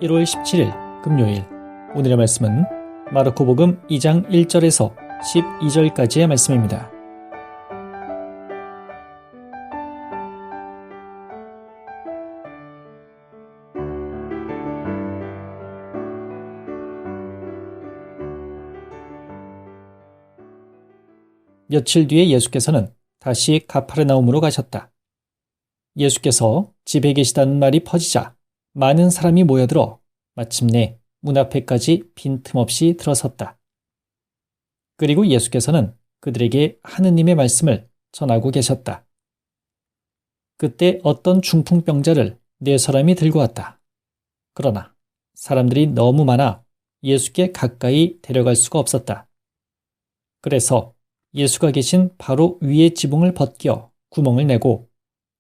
1월 17일 금요일, 오늘의 말씀은 마르코복음 2장 1절에서 12절까지의 말씀입니다. 며칠 뒤에 예수께서는 다시 가파르나움으로 가셨다. 예수께서 집에 계시다는 말이 퍼지자 많은 사람이 모여들어 마침내 문 앞에까지 빈틈없이 들어섰다. 그리고 예수께서는 그들에게 하느님의 말씀을 전하고 계셨다. 그때 어떤 중풍병자를 4사람이 들고 왔다. 그러나 사람들이 너무 많아 예수께 가까이 데려갈 수가 없었다. 그래서 예수가 계신 바로 위의 지붕을 벗겨 구멍을 내고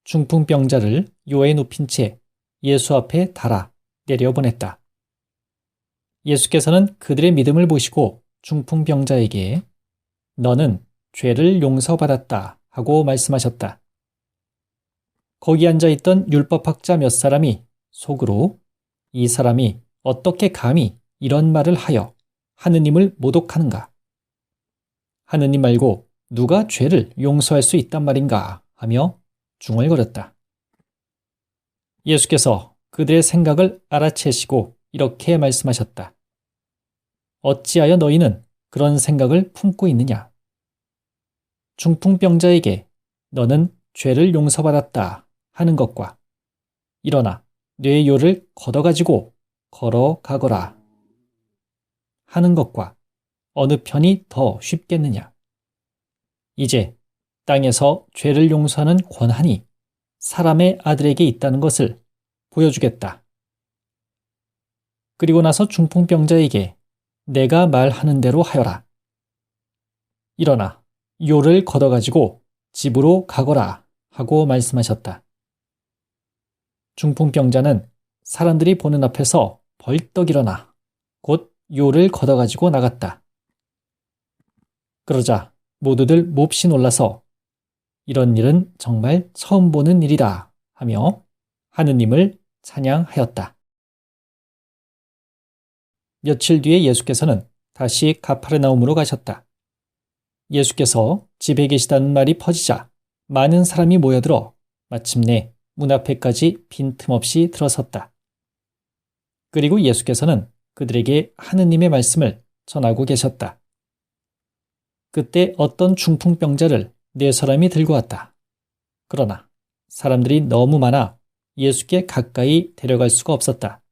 중풍병자를 요에 눕힌 채 예수 앞에 달아 내려보냈다. 예수께서는 그들의 믿음을 보시고 중풍병자에게 너는 죄를 용서받았다 하고 말씀하셨다. 거기 앉아있던 율법학자 몇 사람이 속으로 이 사람이 어떻게 감히 이런 말을 하여 하느님을 모독하는가? 하느님 말고 누가 죄를 용서할 수 있단 말인가? 하며 중얼거렸다. 예수께서 그들의 생각을 알아채시고 이렇게 말씀하셨다. 어찌하여 너희는 그런 생각을 품고 있느냐? 중풍병자에게 너는 죄를 용서받았다 하는 것과 일어나 뇌 요를 걷어가지고 걸어가거라 하는 것과 어느 편이 더 쉽겠느냐? 이제 땅에서 죄를 용서하는 권한이 사람의 아들에게 있다는 것을 보여주겠다. 그리고 나서 중풍병자에게 내가 말하는 대로 하여라. 일어나 요를 걷어가지고 집으로 가거라 하고 말씀하셨다. 중풍병자는 사람들이 보는 앞에서 벌떡 일어나 곧 요를 걷어가지고 나갔다. 그러자 모두들 몹시 놀라서 이런 일은 정말 처음 보는 일이다 하며 하느님을 찬양하였다. 며칠 뒤에 예수께서는 다시 가파르나움으로 가셨다. 예수께서 집에 계시다는 말이 퍼지자 많은 사람이 모여들어 마침내 문 앞에까지 빈틈없이 들어섰다. 그리고 예수께서는 그들에게 하느님의 말씀을 전하고 계셨다. 그때 어떤 중풍병자를 4사람이 들고 왔다. 그러나 사람들이 너무 많아 예수께 가까이 데려갈 수가 없었다.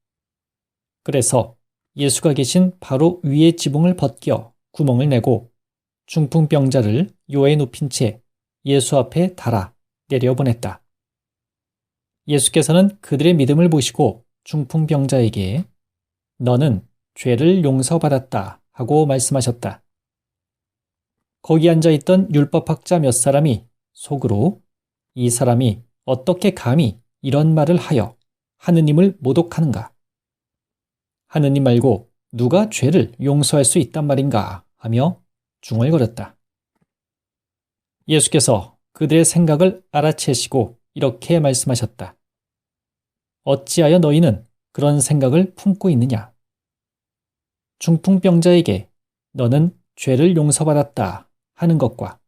그래서 예수가 계신 바로 위의 지붕을 벗겨 구멍을 내고 중풍병자를 요에 눕힌 채 예수 앞에 달아 내려보냈다. 예수께서는 그들의 믿음을 보시고 중풍병자에게 너는 죄를 용서받았다 하고 말씀하셨다. 거기 앉아있던 율법학자 몇 사람이 속으로 이 사람이 어떻게 감히 이런 말을 하여 하느님을 모독하는가? 하느님 말고 누가 죄를 용서할 수 있단 말인가? 하며 중얼거렸다. 예수께서 그들의 생각을 알아채시고 이렇게 말씀하셨다. 어찌하여 너희는 그런 생각을 품고 있느냐? 중풍병자에게 너는 죄를 용서받았다 하는 것과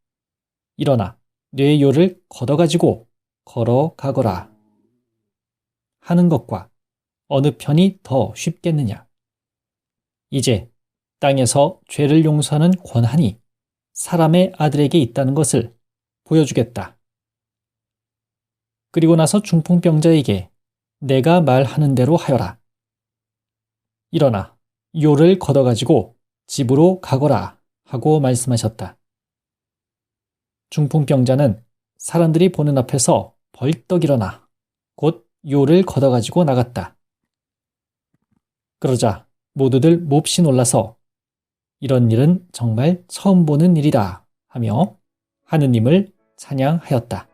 일어나 뇌 요를 걷어가지고 걸어가거라 하는 것과 어느 편이 더 쉽겠느냐? 이제 땅에서 죄를 용서하는 권한이 사람의 아들에게 있다는 것을 보여주겠다. 그리고 나서 중풍병자에게 내가 말하는 대로 하여라. 일어나 요를 걷어가지고 집으로 가거라 하고 말씀하셨다. 중풍병자는 사람들이 보는 앞에서 벌떡 일어나 곧 요를 걷어가지고 나갔다. 그러자 모두들 몹시 놀라서 이런 일은 정말 처음 보는 일이다 하며 하느님을 찬양하였다.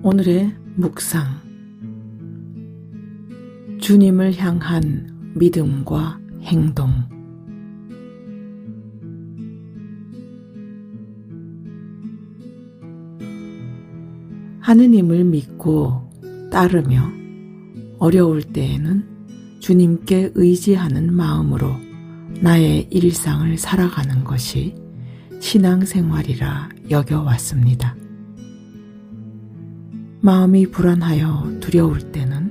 오늘의 묵상. 주님을 향한 믿음과 행동. 하느님을 믿고 따르며 어려울 때에는 주님께 의지하는 마음으로 나의 일상을 살아가는 것이 신앙생활이라 여겨왔습니다. 마음이 불안하여 두려울 때는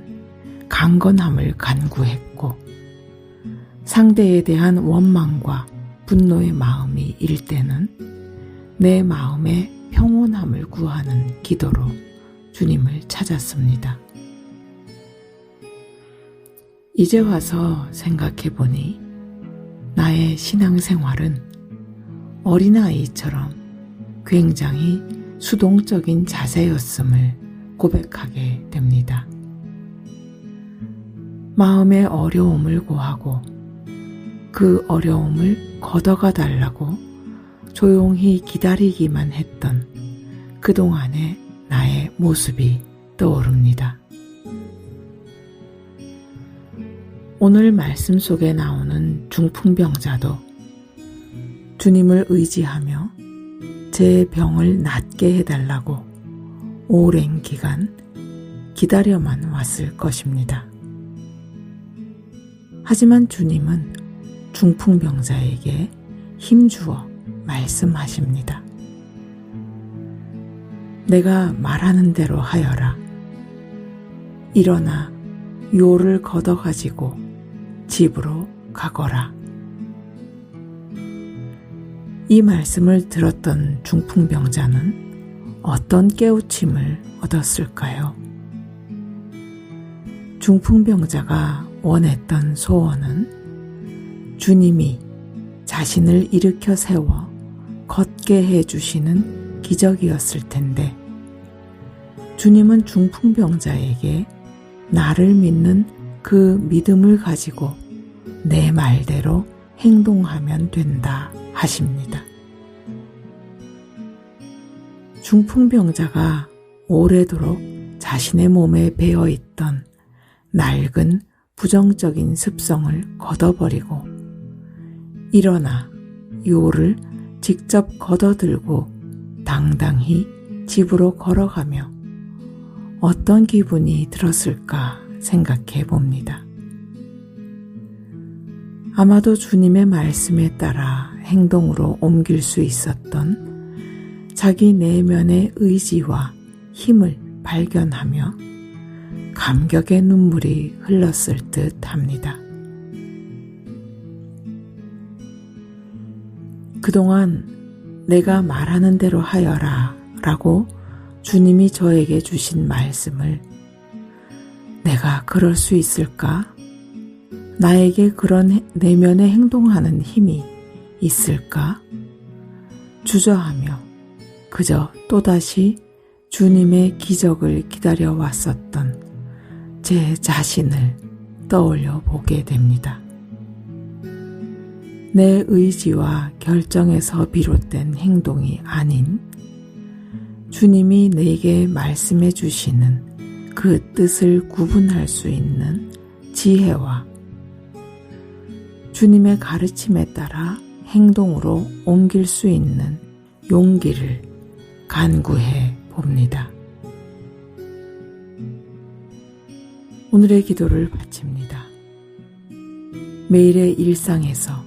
강건함을 간구했고, 상대에 대한 원망과 분노의 마음이 일 때는 내 마음의 평온함을 구하는 기도로 주님을 찾았습니다. 이제 와서 생각해보니 나의 신앙생활은 어린아이처럼 굉장히 수동적인 자세였음을 고백하게 됩니다. 마음의 어려움을 고하고 그 어려움을 걷어가 달라고 조용히 기다리기만 했던 그동안의 나의 모습이 떠오릅니다. 오늘 말씀 속에 나오는 중풍병자도 주님을 의지하며 제 병을 낫게 해달라고 오랜 기간 기다려만 왔을 것입니다. 하지만 주님은 중풍병자에게 힘주어 말씀하십니다. 내가 말하는 대로 하여라. 일어나 요를 걷어가지고 집으로 가거라. 이 말씀을 들었던 중풍병자는 어떤 깨우침을 얻었을까요? 중풍병자가 원했던 소원은 주님이 자신을 일으켜 세워 걷게 해주시는 기적이었을 텐데, 주님은 중풍병자에게 나를 믿는 그 믿음을 가지고 내 말대로 행동하면 된다 하십니다. 중풍병자가 오래도록 자신의 몸에 배어있던 낡은 부정적인 습성을 걷어버리고 일어나 요를 직접 걷어들고 당당히 집으로 걸어가며 어떤 기분이 들었을까 생각해 봅니다. 아마도 주님의 말씀에 따라 행동으로 옮길 수 있었던 자기 내면의 의지와 힘을 발견하며 감격의 눈물이 흘렀을 듯 합니다. 그동안 내가 말하는 대로 하여라 라고 주님이 저에게 주신 말씀을 내가 그럴 수 있을까? 나에게 그런 내면에 행동하는 힘이 있을까? 주저하며 그저 또다시 주님의 기적을 기다려왔었던 제 자신을 떠올려 보게 됩니다. 내 의지와 결정에서 비롯된 행동이 아닌 주님이 내게 말씀해 주시는 그 뜻을 구분할 수 있는 지혜와 주님의 가르침에 따라 행동으로 옮길 수 있는 용기를 간구해 봅니다. 오늘의 기도를 바칩니다. 매일의 일상에서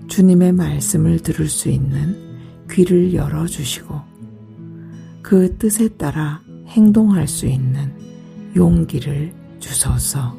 주님의 말씀을 들을 수 있는 귀를 열어주시고 그 뜻에 따라 행동할 수 있는 용기를 주소서.